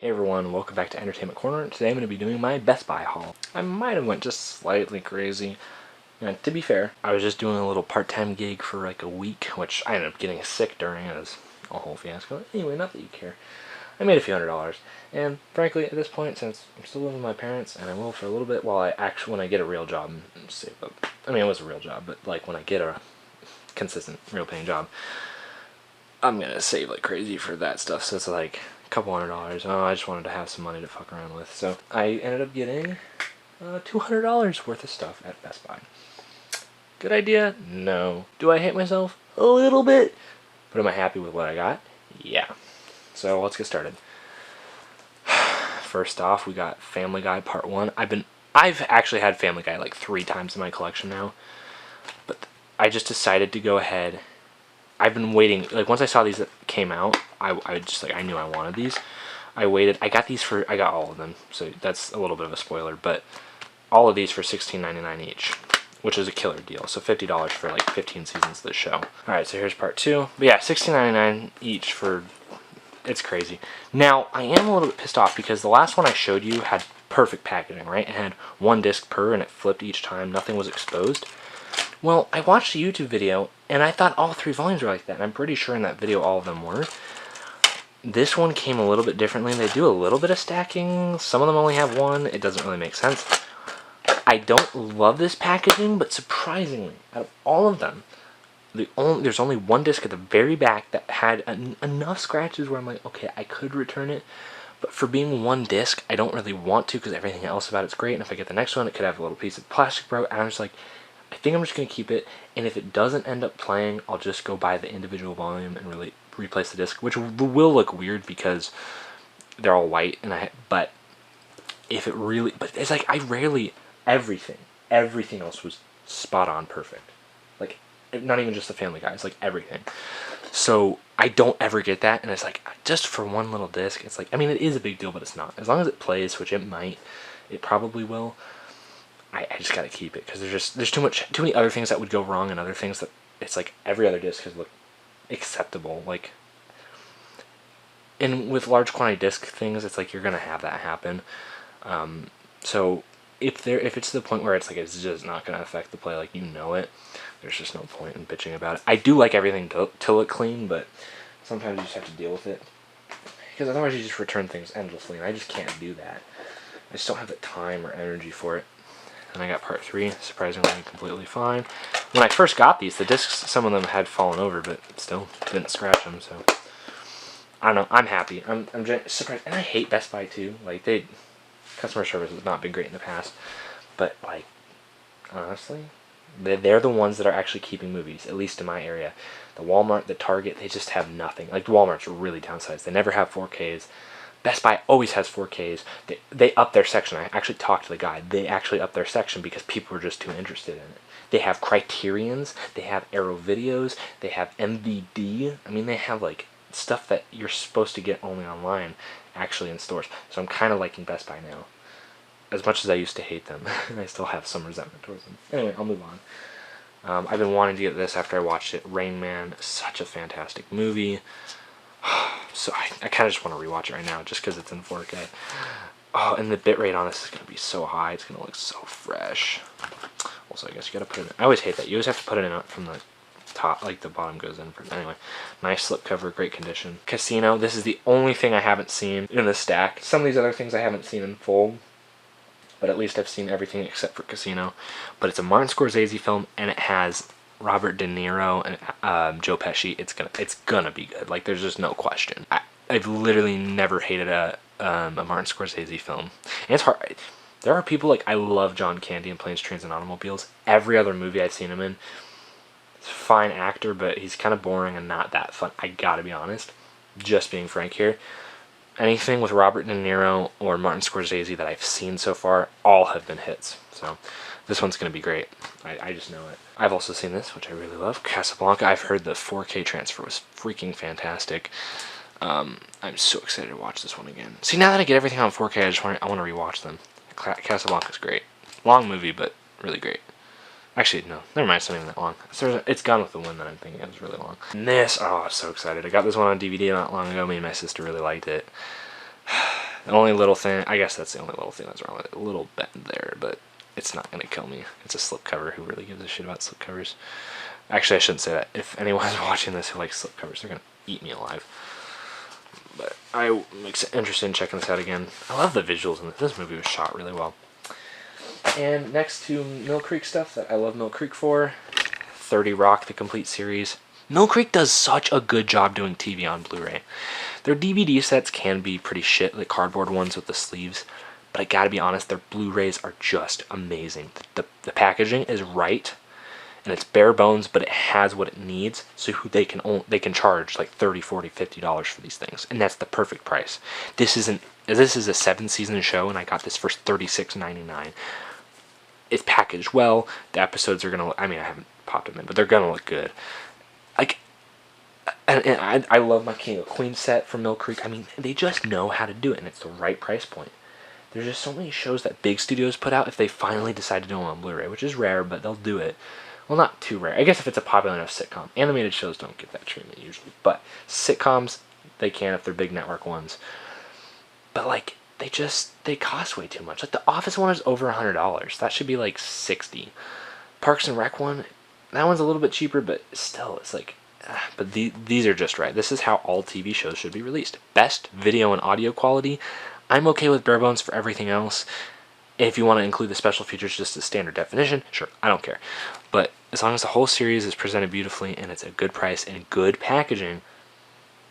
Hey everyone, welcome back to Entertainment Corner. Today I'm going to be doing my Best Buy haul. I might have went just slightly crazy. And to be fair, I was just doing a little part-time gig for like a week, which I ended up getting sick during. It was a whole fiasco. Anyway, not that you care. I made a few $100s. And frankly, at this point, since I'm still living with my parents, and I will for a little bit while when I get a real job and save up. I mean, it was a real job, but like when I get a consistent, real-paying job, I'm going to save like crazy for that stuff. So it's like couple $100. Oh, I just wanted to have some money to fuck around with. So I ended up getting $200 worth of stuff at Best Buy. Good idea? No. Do I hate myself? A little bit. But am I happy with what I got? Yeah. So let's get started. First off, we got Family Guy Part 1. I've actually had Family Guy like 3 times in my collection now. But I just decided to go ahead. I've been waiting, like once I saw these that came out, I just like, I knew I wanted these. I waited, I got all of them, so that's a little bit of a spoiler, but all of these for $16.99 each, which is a killer deal, so $50 for like 15 seasons of the show. Alright, so here's part 2, but yeah, $16.99 each for, it's crazy. Now, I am a little bit pissed off because the last one I showed you had perfect packaging, right? It had 1 disc per and it flipped each time, nothing was exposed. Well, I watched a YouTube video, and I thought all 3 volumes were like that, and I'm pretty sure in that video all of them were. This one came a little bit differently. They do a little bit of stacking. Some of them only have 1. It doesn't really make sense. I don't love this packaging, but surprisingly, out of all of them, there's only 1 disc at the very back that had enough scratches where I'm like, okay, I could return it. But for being 1 disc, I don't really want to because everything else about it's great. And if I get the next one, it could have a little piece of plastic broke. And I'm just like, I think I'm just going to keep it, and if it doesn't end up playing, I'll just go buy the individual volume and really replace the disc, which will look weird because they're all white, but if it really, but it's like everything else was spot on perfect. Like, not even just the Family Guy, it's like everything. So I don't ever get that, and it's like, just for 1 little disc, it's like, I mean, it is a big deal, but it's not. As long as it plays, which it might, it probably will. I just gotta keep it because there's too many other things that would go wrong and other things that it's like every other disc has looked acceptable. Like, and with large quantity disc things, it's like you're gonna have that happen. So if it's to the point where it's like it's just not gonna affect the play, like you know it, there's just no point in bitching about it. I do like everything to look clean, but sometimes you just have to deal with it because otherwise you just return things endlessly, and I just can't do that. I just don't have the time or energy for it. And I got part 3, surprisingly completely fine. When I first got these, the discs, some of them had fallen over, but still didn't scratch them, so I don't know, I'm happy. I'm surprised, and I hate Best Buy too. Like, customer service has not been great in the past, but like, honestly, they're the ones that are actually keeping movies, at least in my area. The Walmart, the Target, they just have nothing. Like, the Walmart's really downsized. They never have 4Ks. Best Buy always has 4Ks. They up their section. I actually talked to the guy. They actually up their section because people were just too interested in it. They have Criterions. They have Arrow Videos. They have MVD. I mean, they have like stuff that you're supposed to get only online, actually in stores. So I'm kind of liking Best Buy now. As much as I used to hate them, I still have some resentment towards them. Anyway, I'll move on. I've been wanting to get this after I watched it. Rain Man, such a fantastic movie. So I kind of just want to rewatch it right now just because it's in 4K. Oh, and the bitrate on this is going to be so high. It's going to look so fresh. Also, I guess you got to put it in. I always hate that. You always have to put it in from the top, like the bottom goes in. Anyway, nice slipcover, great condition. Casino, this is the only thing I haven't seen in the stack. Some of these other things I haven't seen in full, but at least I've seen everything except for Casino. But it's a Martin Scorsese film, and it has Robert De Niro and Joe Pesci. It's gonna be good. Like, there's just no question. I've literally never hated a Martin Scorsese film. And it's hard. There are people like, I love John Candy in Planes, Trains, and Automobiles. Every other movie I've seen him in, he's a fine actor, but he's kind of boring and not that fun. I gotta be honest. Just being frank here. Anything with Robert De Niro or Martin Scorsese that I've seen so far, all have been hits. So this one's going to be great. I just know it. I've also seen this, which I really love. Casablanca. I've heard the 4K transfer was freaking fantastic. I'm so excited to watch this one again. See, now that I get everything on 4K, I want to rewatch them. Casablanca's great. Long movie, but really great. Actually, no, never mind, it's not even that long. It's Gone with the Wind that I'm thinking of. It's really long. And this, oh, I'm so excited. I got this one on DVD not long ago. Me and my sister really liked it. The only little thing, I guess that's the only little thing that's wrong with it. A little bend there, but it's not going to kill me. It's a slipcover. Who really gives a shit about slipcovers? Actually, I shouldn't say that. If anyone's watching this who likes slipcovers, they're going to eat me alive. But I'm interested in checking this out again. I love the visuals in this. This movie was shot really well. And next to Mill Creek stuff that I love Mill Creek for, 30 Rock, the complete series. Mill Creek does such a good job doing TV on Blu-ray. Their DVD sets can be pretty shit, like cardboard ones with the sleeves, but I gotta be honest, their Blu-rays are just amazing. The packaging is right, and it's bare bones, but it has what it needs, so they can charge like $30, $40, $50 for these things, and that's the perfect price. This is a 7-season show, and I got this for $36.99. It's packaged well. The episodes are gonna, I haven't popped them in, but they're gonna look good. Like, and I love my King of Queens set from Mill Creek. They just know how to do it, and it's the right price point. There's just so many shows that big studios put out if they finally decide to do them on Blu-ray, which is rare, but they'll do it. Well, not too rare. I guess if it's a popular enough sitcom. Animated shows don't get that treatment usually, but sitcoms, they can if they're big network ones. But like, they cost way too much. Like the Office one is over $100. That should be like $60. Parks and Rec one, that one's a little bit cheaper, but still, it's like, but these are just right. This is how all TV shows should be released. Best video and audio quality. I'm okay with bare bones for everything else. If you want to include the special features just as standard definition, sure, I don't care. But as long as the whole series is presented beautifully and it's a good price and good packaging,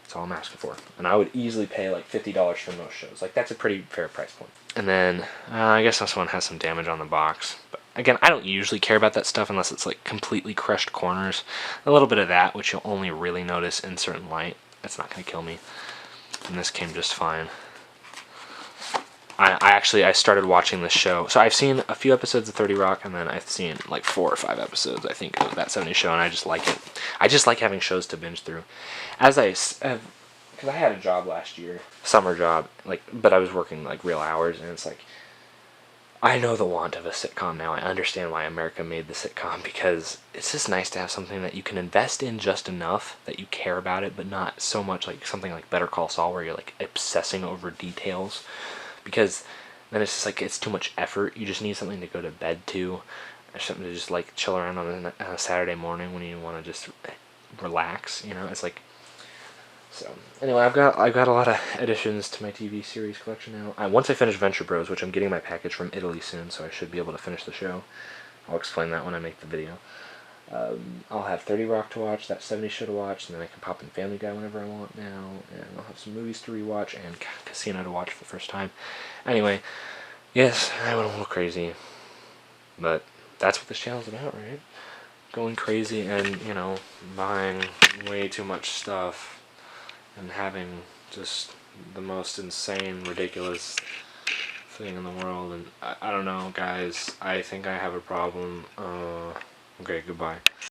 that's all I'm asking for. And I would easily pay like $50 for most shows. Like, that's a pretty fair price point. And then, I guess this one has some damage on the box. But again, I don't usually care about that stuff unless it's like completely crushed corners. A little bit of that, which you'll only really notice in certain light. That's not going to kill me. And this came just fine. I started watching this show. So I've seen a few episodes of 30 Rock, and then I've seen like 4 or 5 episodes, I think, of that 70s show, and I just like it. I just like having shows to binge through. Because I had a job last year, summer job, but I was working like real hours, and it's like, I know the want of a sitcom now. I understand why America made the sitcom, because it's just nice to have something that you can invest in just enough that you care about it, but not so much like something like Better Call Saul where you're like obsessing over details. Because then it's just like, it's too much effort. You just need something to go to bed to, or something to just like chill around on a Saturday morning when you want to just relax. It's like. So anyway, I've got a lot of additions to my TV series collection now. Once I finish Venture Bros, which I'm getting my package from Italy soon, so I should be able to finish the show. I'll explain that when I make the video. I'll have 30 Rock to watch, that 70s show to watch, and then I can pop in Family Guy whenever I want now, and I'll have some movies to rewatch, and Casino to watch for the first time. Anyway, yes, I went a little crazy, but that's what this channel's about, right? Going crazy and, buying way too much stuff, and having just the most insane, ridiculous thing in the world, and I don't know, guys, I think I have a problem. Okay, goodbye.